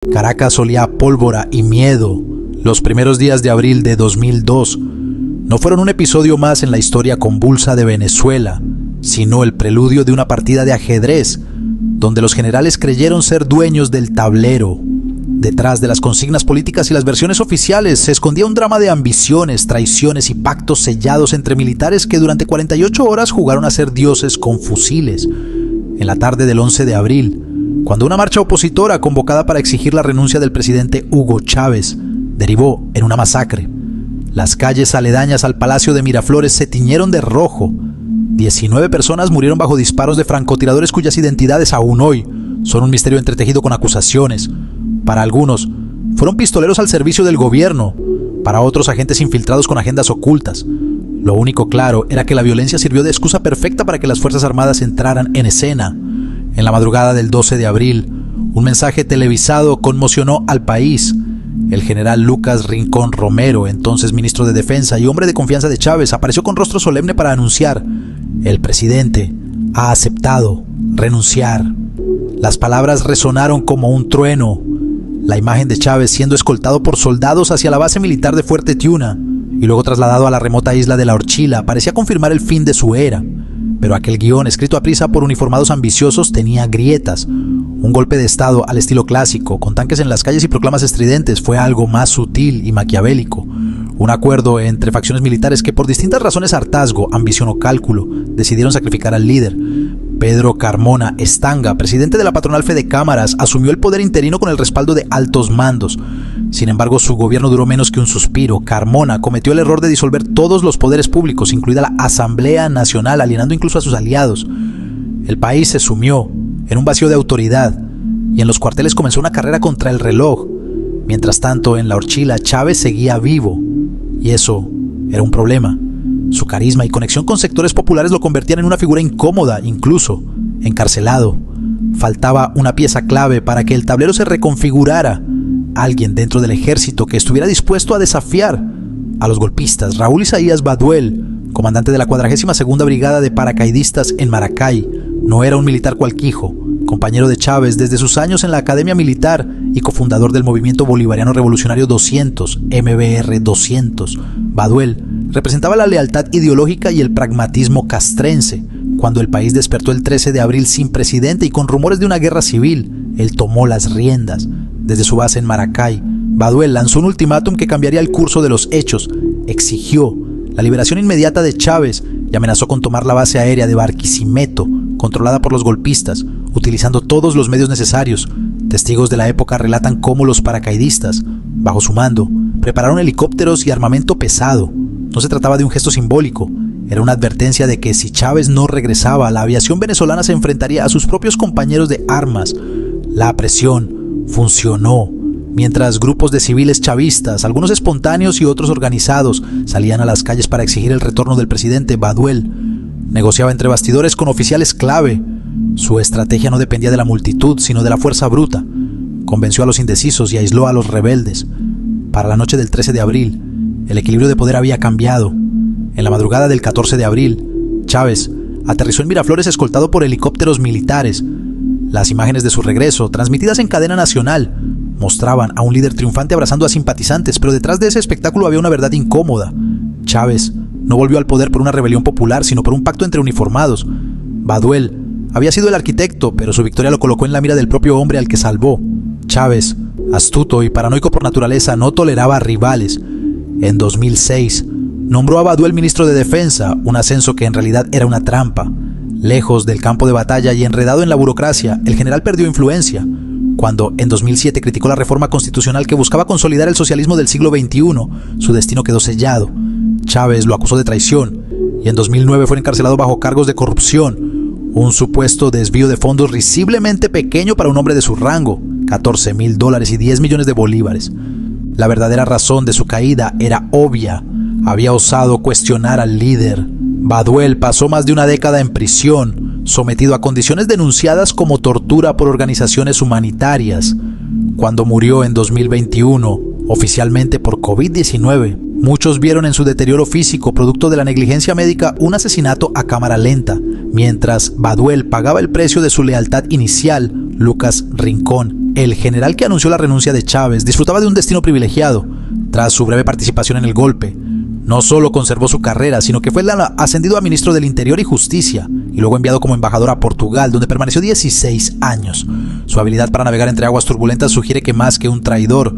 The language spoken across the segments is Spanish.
Caracas olía a pólvora y miedo. Los primeros días de abril de 2002 no fueron un episodio más en la historia convulsa de Venezuela, sino el preludio de una partida de ajedrez, donde los generales creyeron ser dueños del tablero. Detrás de las consignas políticas y las versiones oficiales se escondía un drama de ambiciones, traiciones y pactos sellados entre militares que durante 48 horas jugaron a ser dioses con fusiles. En la tarde del 11 de abril, cuando una marcha opositora convocada para exigir la renuncia del presidente Hugo Chávez derivó en una masacre, las calles aledañas al Palacio de Miraflores se tiñeron de rojo. 19 personas murieron bajo disparos de francotiradores cuyas identidades aún hoy son un misterio entretejido con acusaciones. Para algunos, fueron pistoleros al servicio del gobierno, para otros agentes infiltrados con agendas ocultas. Lo único claro era que la violencia sirvió de excusa perfecta para que las Fuerzas Armadas entraran en escena. En la madrugada del 12 de abril, un mensaje televisado conmocionó al país. El general Lucas Rincón Romero, entonces ministro de Defensa y hombre de confianza de Chávez, apareció con rostro solemne para anunciar: el presidente ha aceptado renunciar. Las palabras resonaron como un trueno. La imagen de Chávez siendo escoltado por soldados hacia la base militar de Fuerte Tiuna y luego trasladado a la remota isla de La Orchila parecía confirmar el fin de su era. Pero aquel guión, escrito a prisa por uniformados ambiciosos, tenía grietas. Un golpe de estado al estilo clásico, con tanques en las calles y proclamas estridentes, fue algo más sutil y maquiavélico. Un acuerdo entre facciones militares que por distintas razones, hartazgo, ambición o cálculo, decidieron sacrificar al líder. Pedro Carmona Estanga, presidente de la patronal Fede Cámaras, asumió el poder interino con el respaldo de altos mandos. Sin embargo, su gobierno duró menos que un suspiro. Carmona cometió el error de disolver todos los poderes públicos, incluida la Asamblea Nacional, alienando incluso a sus aliados. El país se sumió en un vacío de autoridad y en los cuarteles comenzó una carrera contra el reloj. Mientras tanto, en La Orchila, Chávez seguía vivo, y eso era un problema. Su carisma y conexión con sectores populares lo convertían en una figura incómoda, incluso encarcelado. Faltaba una pieza clave para que el tablero se reconfigurara. Alguien dentro del ejército que estuviera dispuesto a desafiar a los golpistas. Raúl Isaías Baduel, comandante de la 42ª Brigada de Paracaidistas en Maracay, no era un militar cualquijo. Compañero de Chávez desde sus años en la Academia Militar y cofundador del Movimiento Bolivariano Revolucionario 200, MBR 200, Baduel representaba la lealtad ideológica y el pragmatismo castrense. Cuando el país despertó el 13 de abril sin presidente y con rumores de una guerra civil, él tomó las riendas. Desde su base en Maracay, Baduel lanzó un ultimátum que cambiaría el curso de los hechos. Exigió la liberación inmediata de Chávez y amenazó con tomar la base aérea de Barquisimeto, controlada por los golpistas, utilizando todos los medios necesarios. Testigos de la época relatan cómo los paracaidistas, bajo su mando, prepararon helicópteros y armamento pesado. No se trataba de un gesto simbólico, era una advertencia de que si Chávez no regresaba, la aviación venezolana se enfrentaría a sus propios compañeros de armas. La presión funcionó. Mientras grupos de civiles chavistas, algunos espontáneos y otros organizados, salían a las calles para exigir el retorno del presidente, Baduel negociaba entre bastidores con oficiales clave. Su estrategia no dependía de la multitud, sino de la fuerza bruta. Convenció a los indecisos y aisló a los rebeldes. Para la noche del 13 de abril, el equilibrio de poder había cambiado. En la madrugada del 14 de abril, Chávez aterrizó en Miraflores escoltado por helicópteros militares. Las imágenes de su regreso, transmitidas en cadena nacional, mostraban a un líder triunfante abrazando a simpatizantes, pero detrás de ese espectáculo había una verdad incómoda. Chávez no volvió al poder por una rebelión popular, sino por un pacto entre uniformados. Baduel había sido el arquitecto, pero su victoria lo colocó en la mira del propio hombre al que salvó. Chávez, astuto y paranoico por naturaleza, no toleraba rivales. En 2006, nombró a Baduel ministro de Defensa, un ascenso que en realidad era una trampa. Lejos del campo de batalla y enredado en la burocracia, el general perdió influencia. Cuando en 2007 criticó la reforma constitucional que buscaba consolidar el socialismo del siglo XXI, su destino quedó sellado. Chávez lo acusó de traición y en 2009 fue encarcelado bajo cargos de corrupción, un supuesto desvío de fondos risiblemente pequeño para un hombre de su rango, $14,000 y 10 millones de bolívares. La verdadera razón de su caída era obvia: había osado cuestionar al líder. Baduel pasó más de una década en prisión, sometido a condiciones denunciadas como tortura por organizaciones humanitarias. Cuando murió en 2021, oficialmente por COVID-19, muchos vieron en su deterioro físico, producto de la negligencia médica, un asesinato a cámara lenta. Mientras Baduel pagaba el precio de su lealtad inicial, Lucas Rincón El general que anunció la renuncia de Chávez disfrutaba de un destino privilegiado. Tras su breve participación en el golpe, no solo conservó su carrera, sino que fue ascendido a ministro del Interior y Justicia y luego enviado como embajador a Portugal, donde permaneció 16 años. Su habilidad para navegar entre aguas turbulentas sugiere que más que un traidor,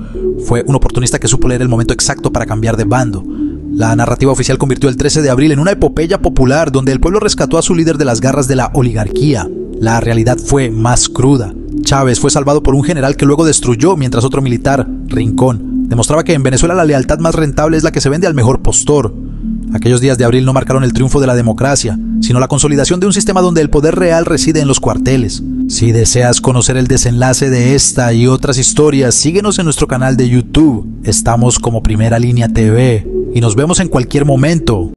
fue un oportunista que supo leer el momento exacto para cambiar de bando. La narrativa oficial convirtió el 13 de abril en una epopeya popular donde el pueblo rescató a su líder de las garras de la oligarquía. La realidad fue más cruda. Chávez fue salvado por un general que luego destruyó, mientras otro militar, Rincón, demostraba que en Venezuela la lealtad más rentable es la que se vende al mejor postor. Aquellos días de abril no marcaron el triunfo de la democracia, sino la consolidación de un sistema donde el poder real reside en los cuarteles. Si deseas conocer el desenlace de esta y otras historias, síguenos en nuestro canal de YouTube. Estamos como Primera Línea TV y nos vemos en cualquier momento.